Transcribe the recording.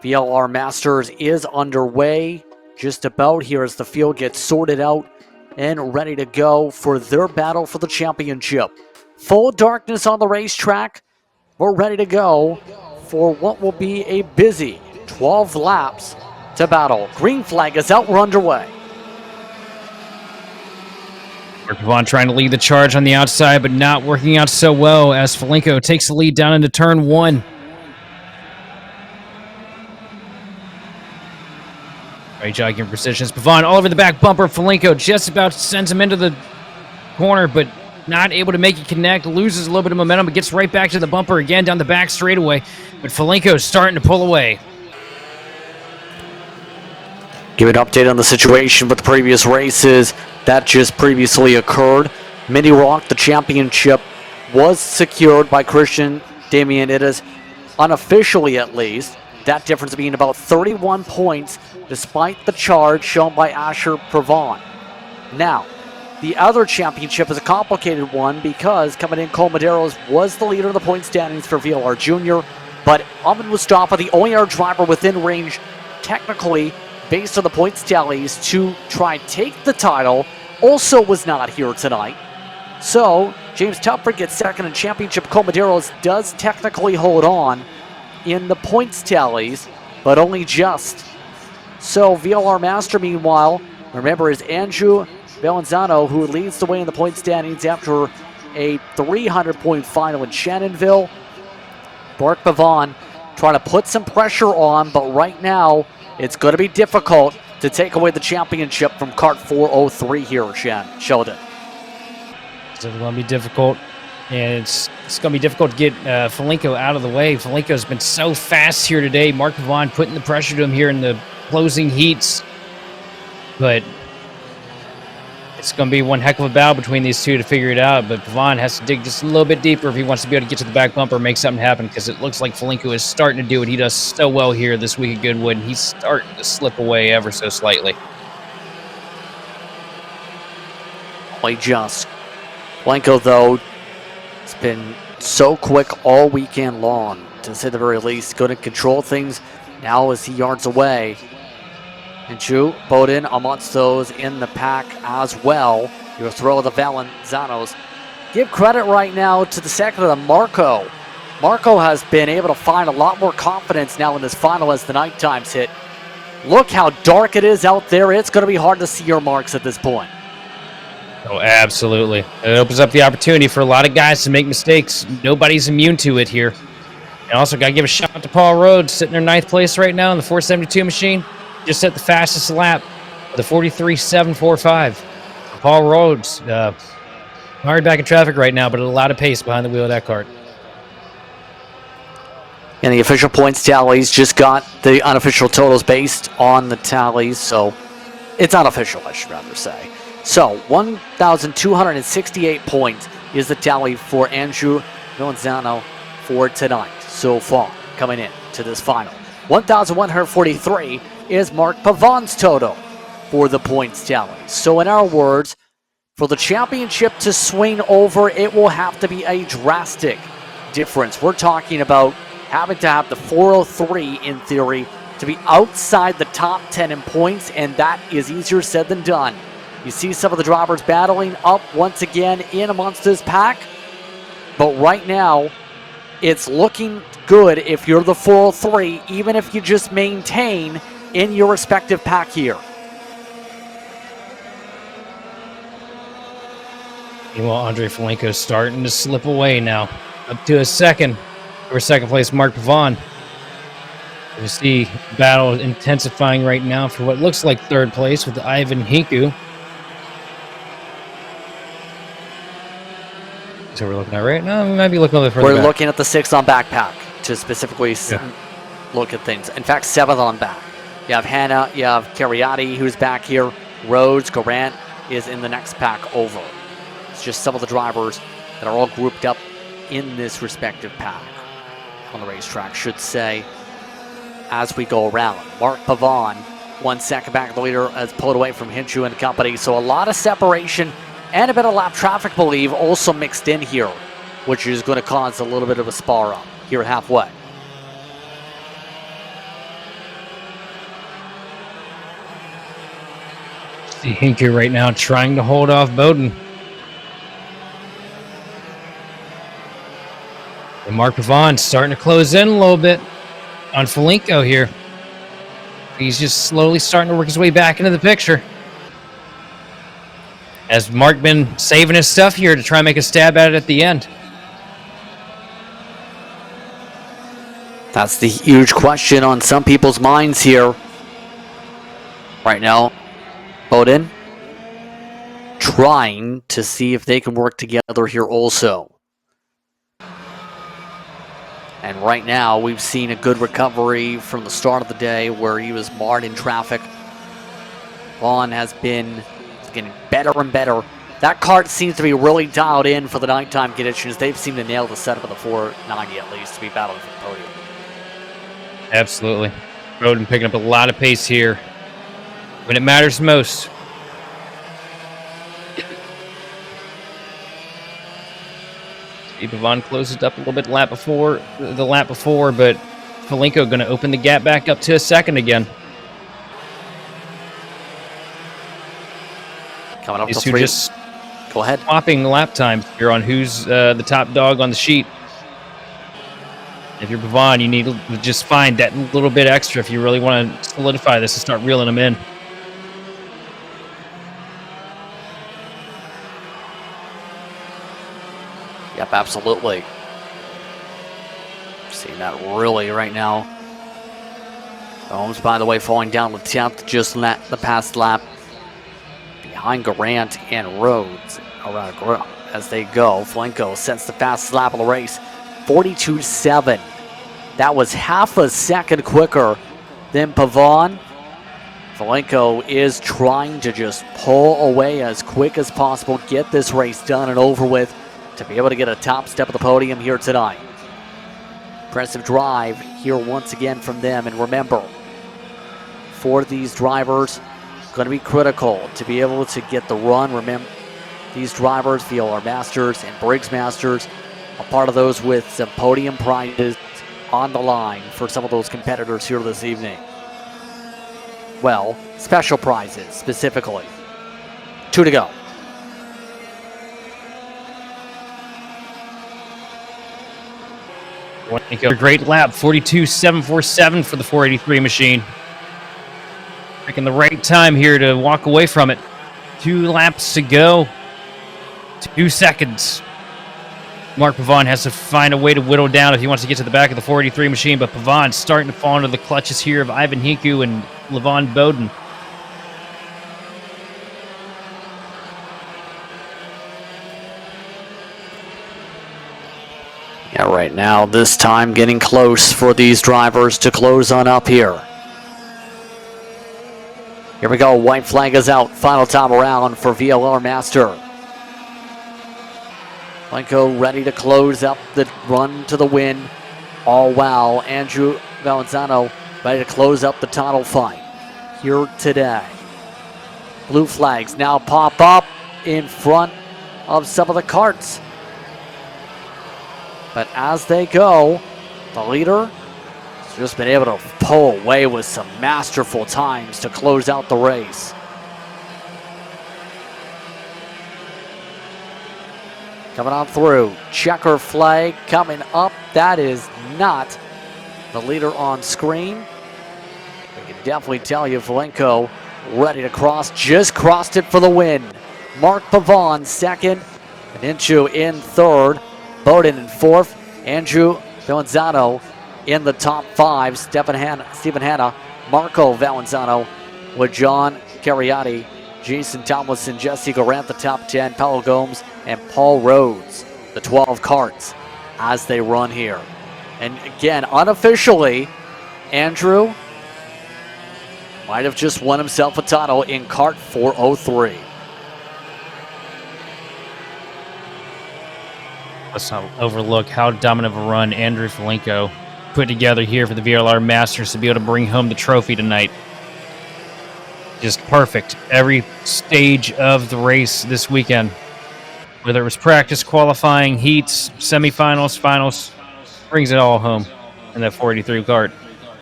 VLR Masters is underway just about here as the field gets sorted out and ready to go for their battle for the championship. Full darkness on the racetrack. We're ready to go for what will be a busy 12 laps to battle. Green flag is out. We're underway. Vaughn trying to lead the charge on the outside, but not working out so well as Falenko takes the lead down into turn one. Right jogging precision. Pavon all over the back bumper. Falenko just about sends him into the corner, but not able to make it connect. Loses a little bit of momentum, but gets right back to the bumper again down the back straightaway. But Falenko is starting to pull away. Give an update on the situation with the previous races that just previously occurred. Mini Rock, the championship, was secured by Christian Damien. It is unofficially, at least, that difference being about 31 points despite the charge shown by Asher Pavon. Now, the other championship is a complicated one because coming in, Cole Medeiros was the leader of the point standings for VLR Junior, but Ahmed Mustafa, the only other driver within range, technically, based on the points tallies, to try and take the title, also was not here tonight. So, James Tupford gets second in championship. Cole Medeiros does technically hold on in the points tallies, but only just. So, VLR Master, meanwhile, remember, is Andrew Valenzuela, who leads the way in the point standings after a 300-point final in Shannonville. Mark Pavon trying to put some pressure on, but right now, it's going to be difficult to take away the championship from Kart 403 here, Sheldon. It's going to be difficult, and it's going to be difficult to get Falenko out of the way. Falenko's been so fast here today. Mark Pavon putting the pressure to him here in the closing heats, but it's going to be one heck of a battle between these two to figure it out, but Pavon has to dig just a little bit deeper if he wants to be able to get to the back bumper and make something happen, because it looks like Falenko is starting to do what he does so well here this week at Goodwood, and he's starting to slip away ever so slightly. Only just. Falenko, though, has been so quick all weekend long, to say the very least. Going to control things now as he yards away. And Chu, Bowden amongst those in the pack as well. Your throw of the Valenzanos. Give credit right now to the second of the Marco. Marco has been able to find a lot more confidence now in this final as the night times hit. Look how dark it is out there. It's going to be hard to see your marks at this point. Oh, absolutely. It opens up the opportunity for a lot of guys to make mistakes. Nobody's immune to it here. And also got to give a shout out to Paul Rhodes, sitting in 9th place right now in the 472 machine. Just set the fastest lap with a 43.745. Paul Rhodes, hard back in traffic right now, but a lot of pace behind the wheel of that kart. And the official points tallies just got the unofficial totals based on the tallies, so it's unofficial, I should rather say. So 1,268 points is the tally for Andrew Valenzuela for tonight so far, coming in to this final. 1,143 is Mark Pavon's total for the points tally. So in our words, for the championship to swing over, it will have to be a drastic difference. We're talking about having to have the 403 in theory to be outside the top 10 in points, and that is easier said than done. You see some of the drivers battling up once again in amongst this pack, but right now it's looking good if you're the 403, even if you just maintain in your respective pack here. Meanwhile, Andre Falenko starting to slip away now. Up to a second. For second place, Mark Pavon. You see battle intensifying right now for what looks like third place with Ivan Hinku. So we're looking at right now. We might be looking a little further. We're looking at the 6th on backpack to specifically look at things. In fact, 7th on back. You have Hannah, you have Cariati, who's back here. Rhodes, Garant is in the next pack over. It's just some of the drivers that are all grouped up in this respective pack on the racetrack, should say, as we go around. Mark Pavon, 1 second back of the leader, as pulled away from Hinshu and company. So a lot of separation and a bit of lap traffic, believe, also mixed in here, which is going to cause a little bit of a spar up here halfway. Hinker right now trying to hold off Bowden. And Mark Pavon starting to close in a little bit on Foligno here. He's just slowly starting to work his way back into the picture. Has Mark been saving his stuff here to try and make a stab at it at the end? That's the huge question on some people's minds here. Right now, Bowden trying to see if they can work together here also. And right now, we've seen a good recovery from the start of the day where he was marred in traffic. Vaughn has been getting better and better. That kart seems to be really dialed in for the nighttime conditions. They've seemed to nail the setup of the 490 at least to be battling for the podium. Absolutely. Bowden picking up a lot of pace here when it matters most. Pavon closes up a little bit the lap before, but Foligno going to open the gap back up to a second again. Coming up These to two three. just Go ahead. swapping lap times here on who's the top dog on the sheet. If you're Pavon, you need to just find that little bit extra if you really want to solidify this and start reeling them in. Yep, absolutely. Seeing that really right now. Holmes, by the way, falling down the 10th, just the past lap. Behind Garant and Rhodes around as they go. Foligno sets the fastest lap of the race. 42.7. That was half a second quicker than Pavon. Foligno is trying to just pull away as quick as possible, get this race done and over with to be able to get a top step of the podium here tonight. Impressive drive here once again from them. And remember, for these drivers, going to be critical to be able to get the run. Remember, these drivers, VLR Masters and Briggs Masters, a part of those with some podium prizes on the line for some of those competitors here this evening. Well, special prizes specifically. 2 to go. A great lap, 42.747 for the 483 machine. Picking the right time here to walk away from it. 2 laps to go. 2 seconds. Mark Pavon has to find a way to whittle down if he wants to get to the back of the 483 machine, but Pavon's starting to fall into the clutches here of Ivan Hinku and Levon Bowden. Yeah, right now, this time getting close for these drivers to close on up here. Here we go, white flag is out, final time around for VLR Master. Foligno ready to close up the run to the win. All wow, Andrew Valenzano ready to close up the title fight here today. Blue flags now pop up in front of some of the karts. But as they go, the leader has just been able to pull away with some masterful times to close out the race. Coming on through, checker flag coming up. That is not the leader on screen. We can definitely tell you Foligno ready to cross, just crossed it for the win. Mark Pavon second, and Inchu in third. Bowden in fourth. Andrew Valenzano in the top 5. Stephen Hanna, Marco Valenzano with John Cariotti, Jason Tomlinson, Jesse Garant, the top 10. Paulo Gomes and Paul Rhodes, the 12 karts as they run here. And again, unofficially, Andrew might have just won himself a title in Kart 403. Let's not overlook how dominant of a run Andrew Foligno put together here for the VLR Masters to be able to bring home the trophy tonight. Just perfect every stage of the race this weekend. Whether it was practice, qualifying, heats, semifinals, finals, brings it all home in that 483 kart.